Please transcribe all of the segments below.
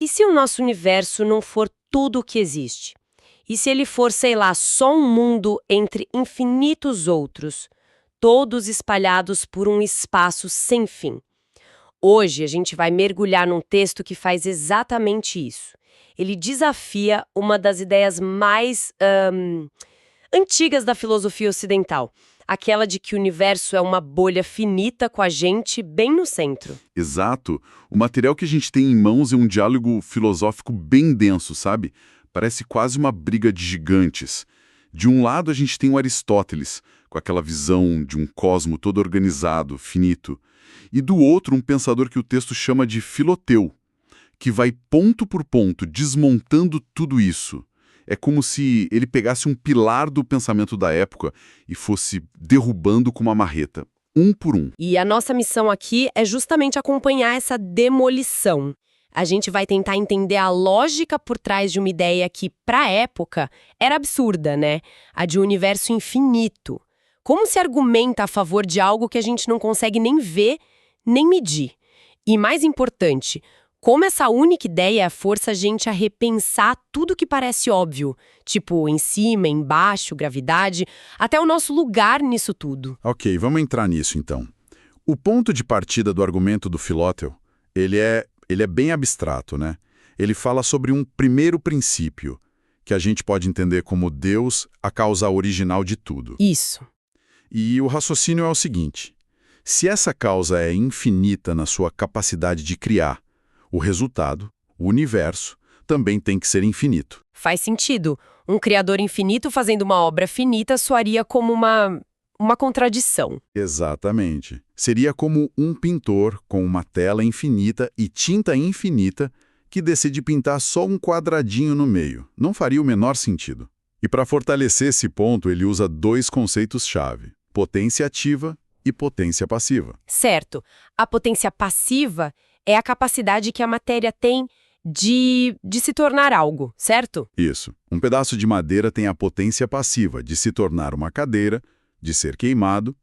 se o nosso universo não for tudo o que existe? E se ele for, sei lá, só um mundo entre infinitos outros, todos espalhados por um espaço sem fim? Hoje a gente vai mergulhar num texto que faz exatamente isso. Ele desafia uma das ideias mais antigas da filosofia ocidental, aquela de que o universo é uma bolha finita com a gente bem no centro. Exato. O material que a gente tem em mãos é um diálogo filosófico bem denso, sabe? Parece quase uma briga de gigantes. De um lado a gente tem o Aristóteles, com aquela visão de um cosmo todo organizado, finito. E do outro um pensador que o texto chama de Filoteu, que vai ponto por ponto desmontando tudo isso. É como se ele pegasse um pilar do pensamento da época e fosse derrubando com uma marreta, um por um. E a nossa missão aqui é justamente acompanhar essa demolição. A gente vai tentar entender a lógica por trás de uma ideia que, para a época, era absurda, né? A de um universo infinito. Como se argumenta a favor de algo que a gente não consegue nem ver, nem medir? E mais importante, como essa única ideia força a gente a repensar tudo que parece óbvio, tipo em cima, embaixo, gravidade, até o nosso lugar nisso tudo. Ok, vamos entrar nisso então. O ponto de partida do argumento do Filóteo, ele é bem abstrato, né? Ele fala sobre um primeiro princípio, que a gente pode entender como Deus, a causa original de tudo. Isso. E o raciocínio é o seguinte: se essa causa é infinita na sua capacidade de criar, o resultado, o universo, também tem que ser infinito. Faz sentido. Um criador infinito fazendo uma obra finita soaria como uma contradição. Exatamente. Seria como um pintor com uma tela infinita e tinta infinita que decide pintar só um quadradinho no meio. Não faria o menor sentido. E para fortalecer esse ponto, ele usa dois conceitos-chave: potência ativa e potência passiva. Certo. A potência passiva é a capacidade que a matéria tem de se tornar algo, certo? Isso. Um pedaço de madeira tem a potência passiva de se tornar uma cadeira, de ser queimado,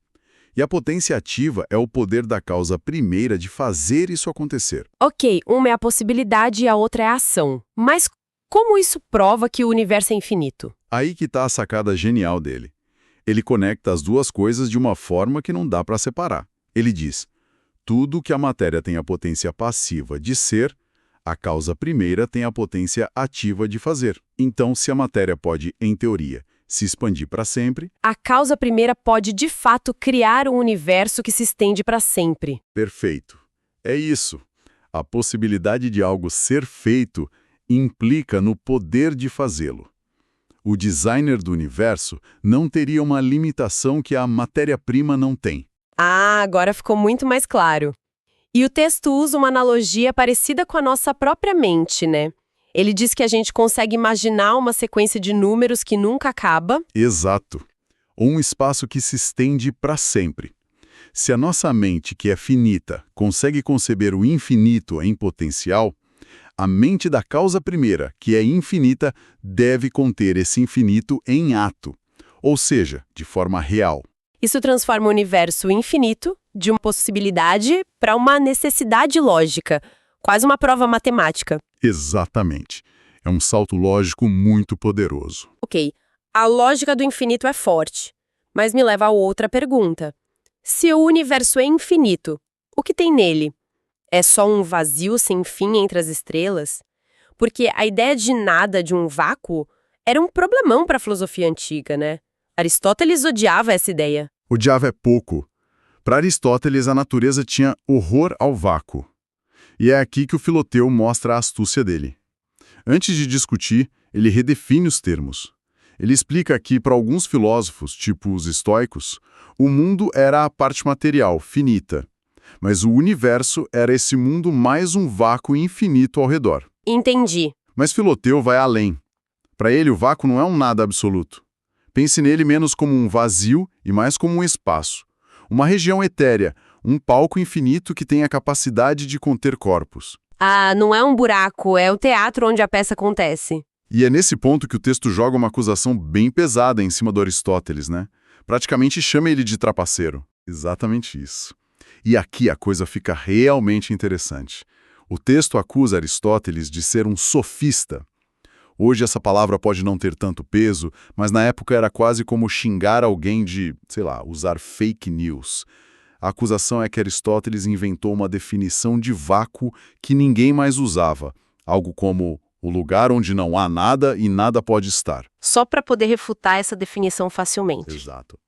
e a potência ativa é o poder da causa primeira de fazer isso acontecer. Ok, uma é a possibilidade e a outra é a ação. Mas como isso prova que o universo é infinito? Aí que está a sacada genial dele. Ele conecta as duas coisas de uma forma que não dá para separar. Ele diz: tudo que a matéria tem a potência passiva de ser, a causa primeira tem a potência ativa de fazer. Então, se a matéria pode, em teoria, se expandir para sempre, a causa primeira pode, de fato, criar um universo que se estende para sempre. Perfeito. É isso. A possibilidade de algo ser feito implica no poder de fazê-lo. O designer do universo não teria uma limitação que a matéria-prima não tem. Ah, agora ficou muito mais claro. E o texto usa uma analogia parecida com a nossa própria mente, né? Ele diz que a gente consegue imaginar uma sequência de números que nunca acaba. Exato. Um espaço que se estende para sempre. Se a nossa mente, que é finita, consegue conceber o infinito em potencial, a mente da causa primeira, que é infinita, deve conter esse infinito em ato, ou seja, de forma real. Isso transforma o universo infinito de uma possibilidade para uma necessidade lógica, quase uma prova matemática. Exatamente. É um salto lógico muito poderoso. Ok, a lógica do infinito é forte, mas me leva a outra pergunta. Se o universo é infinito, o que tem nele? É só um vazio sem fim entre as estrelas? Porque a ideia de nada, de um vácuo, era um problemão para a filosofia antiga, né? Aristóteles odiava essa ideia. Odiava é pouco. Para Aristóteles, a natureza tinha horror ao vácuo. E é aqui que o Filoteu mostra a astúcia dele. Antes de discutir, ele redefine os termos. Ele explica que, para alguns filósofos, tipo os estoicos, o mundo era a parte material, finita. Mas o universo era esse mundo mais um vácuo infinito ao redor. Entendi. Mas Filoteu vai além. Para ele, o vácuo não é um nada absoluto. Pense nele menos como um vazio e mais como um espaço. Uma região etérea, um palco infinito que tem a capacidade de conter corpos. Ah, não é um buraco, é o teatro onde a peça acontece. E é nesse ponto que o texto joga uma acusação bem pesada em cima do Aristóteles, né? Praticamente chama ele de trapaceiro. Exatamente isso. E aqui a coisa fica realmente interessante. O texto acusa Aristóteles de ser um sofista. Hoje essa palavra pode não ter tanto peso, mas na época era quase como xingar alguém de, sei lá, usar fake news. A acusação é que Aristóteles inventou uma definição de vácuo que ninguém mais usava, algo como o lugar onde não há nada e nada pode estar. Só para poder refutar essa definição facilmente. Exato.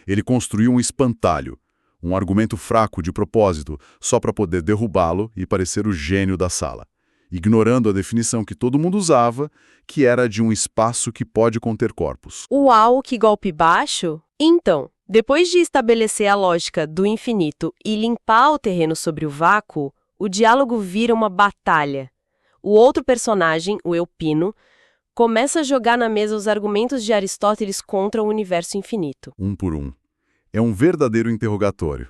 Ele construiu um espantalho, um argumento fraco de propósito, só para poder derrubá-lo e parecer o gênio da sala, ignorando a definição que todo mundo usava, que era de um espaço que pode conter corpos. Uau, que golpe baixo! Então, depois de estabelecer a lógica do infinito e limpar o terreno sobre o vácuo, o diálogo vira uma batalha. O outro personagem, o Eupino, começa a jogar na mesa os argumentos de Aristóteles contra o universo infinito. Um por um. É um verdadeiro interrogatório.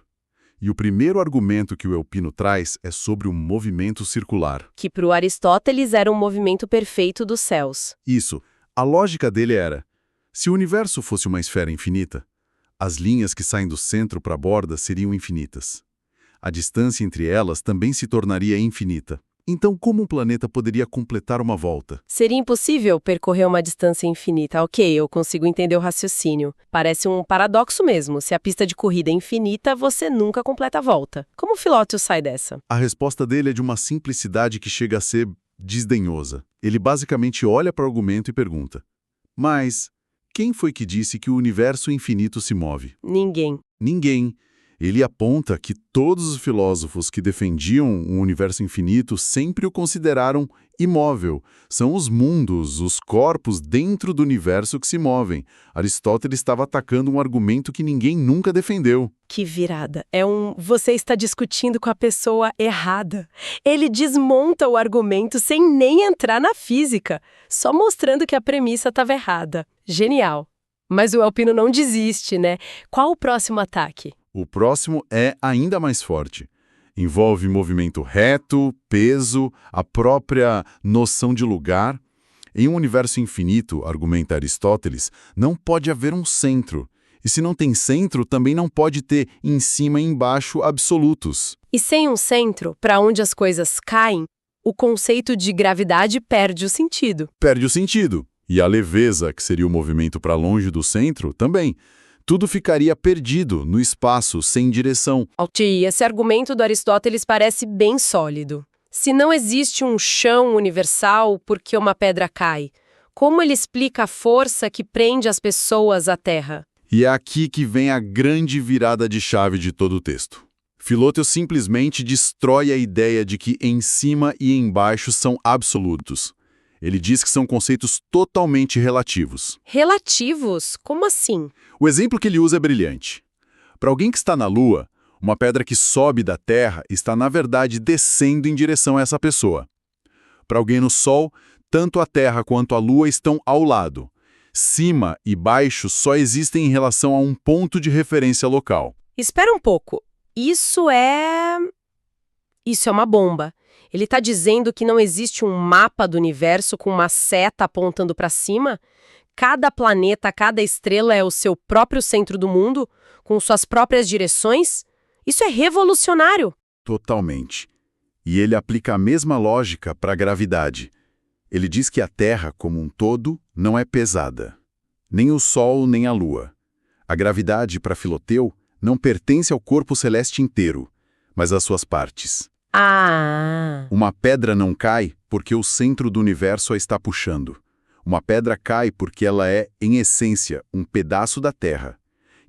E o primeiro argumento que o Eupino traz é sobre o movimento circular. Que para o Aristóteles era um movimento perfeito dos céus. Isso. A lógica dele era: se o universo fosse uma esfera infinita, as linhas que saem do centro para a borda seriam infinitas. A distância entre elas também se tornaria infinita. Então, como um planeta poderia completar uma volta? Seria impossível percorrer uma distância infinita. Ok, eu consigo entender o raciocínio. Parece um paradoxo mesmo. Se a pista de corrida é infinita, você nunca completa a volta. Como o Filóteos sai dessa? A resposta dele é de uma simplicidade que chega a ser desdenhosa. Ele basicamente olha para o argumento e pergunta: mas quem foi que disse que o universo infinito se move? Ninguém. Ninguém. Ele aponta que todos os filósofos que defendiam um universo infinito sempre o consideraram imóvel. São os mundos, os corpos dentro do universo que se movem. Aristóteles estava atacando um argumento que ninguém nunca defendeu. Que virada. Você está discutindo com a pessoa errada. Ele desmonta o argumento sem nem entrar na física, só mostrando que a premissa estava errada. Genial. Mas o Eupino não desiste, né? Qual o próximo ataque? O próximo é ainda mais forte. Envolve movimento reto, peso, a própria noção de lugar. Em um universo infinito, argumenta Aristóteles, não pode haver um centro. E se não tem centro, também não pode ter em cima e embaixo absolutos. E sem um centro, para onde as coisas caem, o conceito de gravidade perde o sentido. Perde o sentido. E a leveza, que seria o movimento para longe do centro, também. Tudo ficaria perdido no espaço, sem direção. E esse argumento do Aristóteles parece bem sólido. Se não existe um chão universal, por que uma pedra cai? Como ele explica a força que prende as pessoas à Terra? E é aqui que vem a grande virada de chave de todo o texto. Filóteos simplesmente destrói a ideia de que em cima e embaixo são absolutos. Ele diz que são conceitos totalmente relativos. Relativos? Como assim? O exemplo que ele usa é brilhante. Para alguém que está na Lua, uma pedra que sobe da Terra está, na verdade, descendo em direção a essa pessoa. Para alguém no Sol, tanto a Terra quanto a Lua estão ao lado. Cima e baixo só existem em relação a um ponto de referência local. Espera um pouco. Isso é uma bomba. Ele está dizendo que não existe um mapa do universo com uma seta apontando para cima? Cada planeta, cada estrela é o seu próprio centro do mundo, com suas próprias direções? Isso é revolucionário! Totalmente. E ele aplica a mesma lógica para a gravidade. Ele diz que a Terra, como um todo, não é pesada. Nem o Sol, nem a Lua. A gravidade, para Filoteu, não pertence ao corpo celeste inteiro, mas às suas partes. Ah! Uma pedra não cai porque o centro do universo a está puxando. Uma pedra cai porque ela é, em essência, um pedaço da Terra.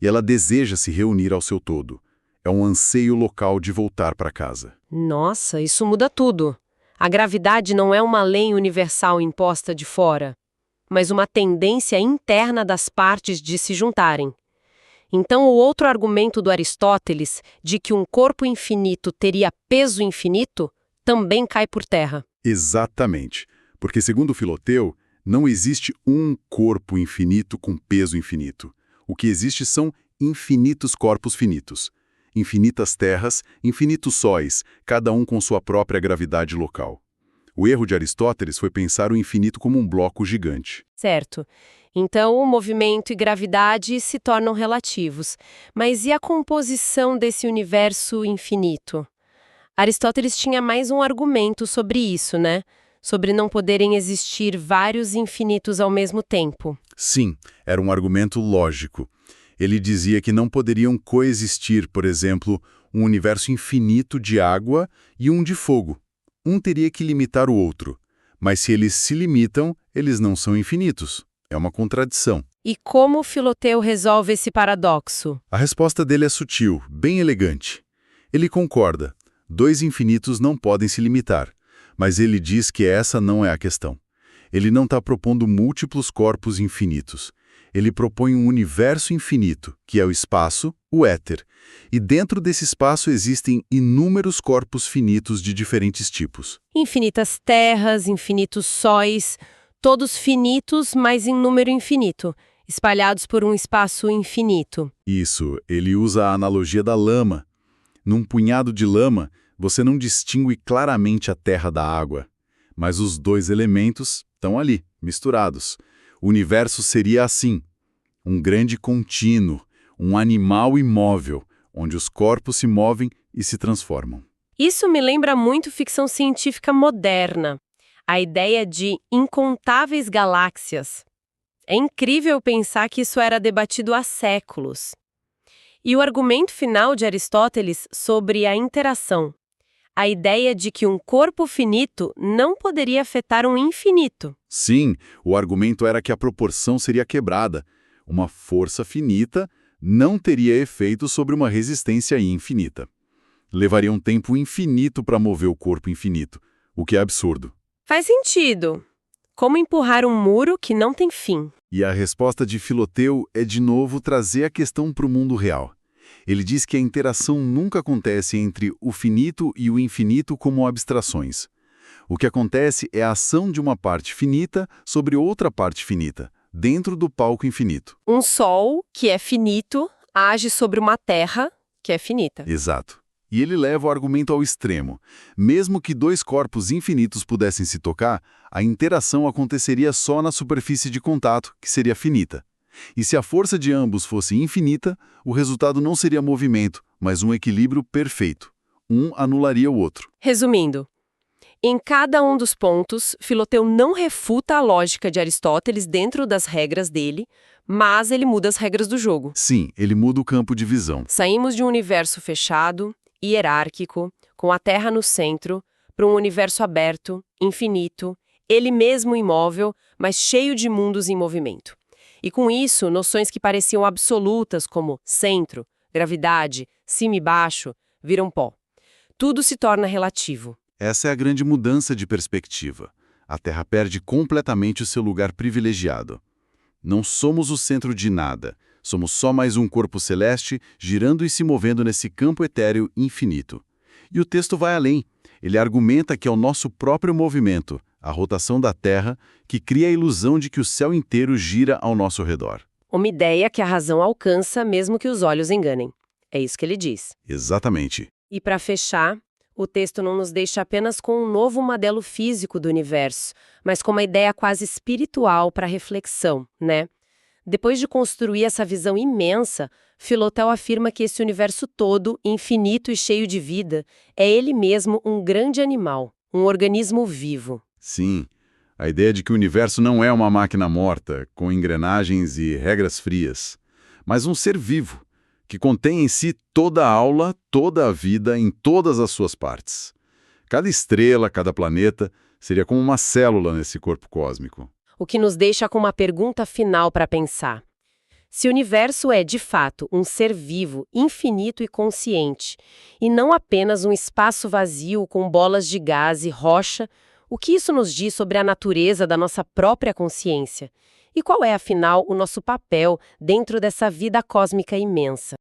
E ela deseja se reunir ao seu todo. É um anseio local de voltar para casa. Nossa, isso muda tudo. A gravidade não é uma lei universal imposta de fora, mas uma tendência interna das partes de se juntarem. Então, o outro argumento do Aristóteles, de que um corpo infinito teria peso infinito, também cai por terra. Exatamente. Porque, segundo Filoteu, não existe um corpo infinito com peso infinito. O que existe são infinitos corpos finitos. Infinitas terras, infinitos sóis, cada um com sua própria gravidade local. O erro de Aristóteles foi pensar o infinito como um bloco gigante. Certo. Então, o movimento e gravidade se tornam relativos. Mas e a composição desse universo infinito? Aristóteles tinha mais um argumento sobre isso, né? Sobre não poderem existir vários infinitos ao mesmo tempo. Sim, era um argumento lógico. Ele dizia que não poderiam coexistir, por exemplo, um universo infinito de água e um de fogo. Um teria que limitar o outro. Mas se eles se limitam, eles não são infinitos. É uma contradição. E como Filoteu resolve esse paradoxo? A resposta dele é sutil, bem elegante. Ele concorda. Dois infinitos não podem se limitar. Mas ele diz que essa não é a questão. Ele não está propondo múltiplos corpos infinitos. Ele propõe um universo infinito, que é o espaço, o éter. E dentro desse espaço existem inúmeros corpos finitos de diferentes tipos. Infinitas terras, infinitos sóis, todos finitos, mas em número infinito, espalhados por um espaço infinito. Isso, ele usa a analogia da lama. Num punhado de lama, você não distingue claramente a terra da água. Mas os dois elementos estão ali, misturados. O universo seria assim, um grande contínuo, um animal imóvel, onde os corpos se movem e se transformam. Isso me lembra muito ficção científica moderna. A ideia de incontáveis galáxias. É incrível pensar que isso era debatido há séculos. E o argumento final de Aristóteles sobre a interação. A ideia de que um corpo finito não poderia afetar um infinito. Sim, o argumento era que a proporção seria quebrada. Uma força finita não teria efeito sobre uma resistência infinita. Levaria um tempo infinito para mover o corpo infinito, o que é absurdo. Faz sentido. Como empurrar um muro que não tem fim. E a resposta de Filoteu é de novo trazer a questão para o mundo real. Ele diz que a interação nunca acontece entre o finito e o infinito como abstrações. O que acontece é a ação de uma parte finita sobre outra parte finita, dentro do palco infinito. Um sol, que é finito, age sobre uma terra, que é finita. Exato. E ele leva o argumento ao extremo. Mesmo que dois corpos infinitos pudessem se tocar, a interação aconteceria só na superfície de contato, que seria finita. E se a força de ambos fosse infinita, o resultado não seria movimento, mas um equilíbrio perfeito. Um anularia o outro. Resumindo, em cada um dos pontos, Filoteu não refuta a lógica de Aristóteles dentro das regras dele, mas ele muda as regras do jogo. Sim, ele muda o campo de visão. Saímos de um universo fechado, hierárquico, com a Terra no centro, para um universo aberto, infinito, ele mesmo imóvel, mas cheio de mundos em movimento. E com isso, noções que pareciam absolutas como centro, gravidade, cima e baixo, viram pó. Tudo se torna relativo. Essa é a grande mudança de perspectiva. A Terra perde completamente o seu lugar privilegiado. Não somos o centro de nada. Somos só mais um corpo celeste girando e se movendo nesse campo etéreo infinito. E o texto vai além. Ele argumenta que é o nosso próprio movimento, a rotação da Terra, que cria a ilusão de que o céu inteiro gira ao nosso redor. Uma ideia que a razão alcança mesmo que os olhos enganem. É isso que ele diz. Exatamente. E para fechar, o texto não nos deixa apenas com um novo modelo físico do universo, mas com uma ideia quase espiritual para reflexão, né? Depois de construir essa visão imensa, Filoteu afirma que esse universo todo, infinito e cheio de vida, é ele mesmo um grande animal, um organismo vivo. Sim, a ideia de que o universo não é uma máquina morta, com engrenagens e regras frias, mas um ser vivo, que contém em si toda a aula, toda a vida em todas as suas partes. Cada estrela, cada planeta, seria como uma célula nesse corpo cósmico. O que nos deixa com uma pergunta final para pensar. Se o universo é, de fato, um ser vivo, infinito e consciente, e não apenas um espaço vazio com bolas de gás e rocha, o que isso nos diz sobre a natureza da nossa própria consciência? E qual é, afinal, o nosso papel dentro dessa vida cósmica imensa?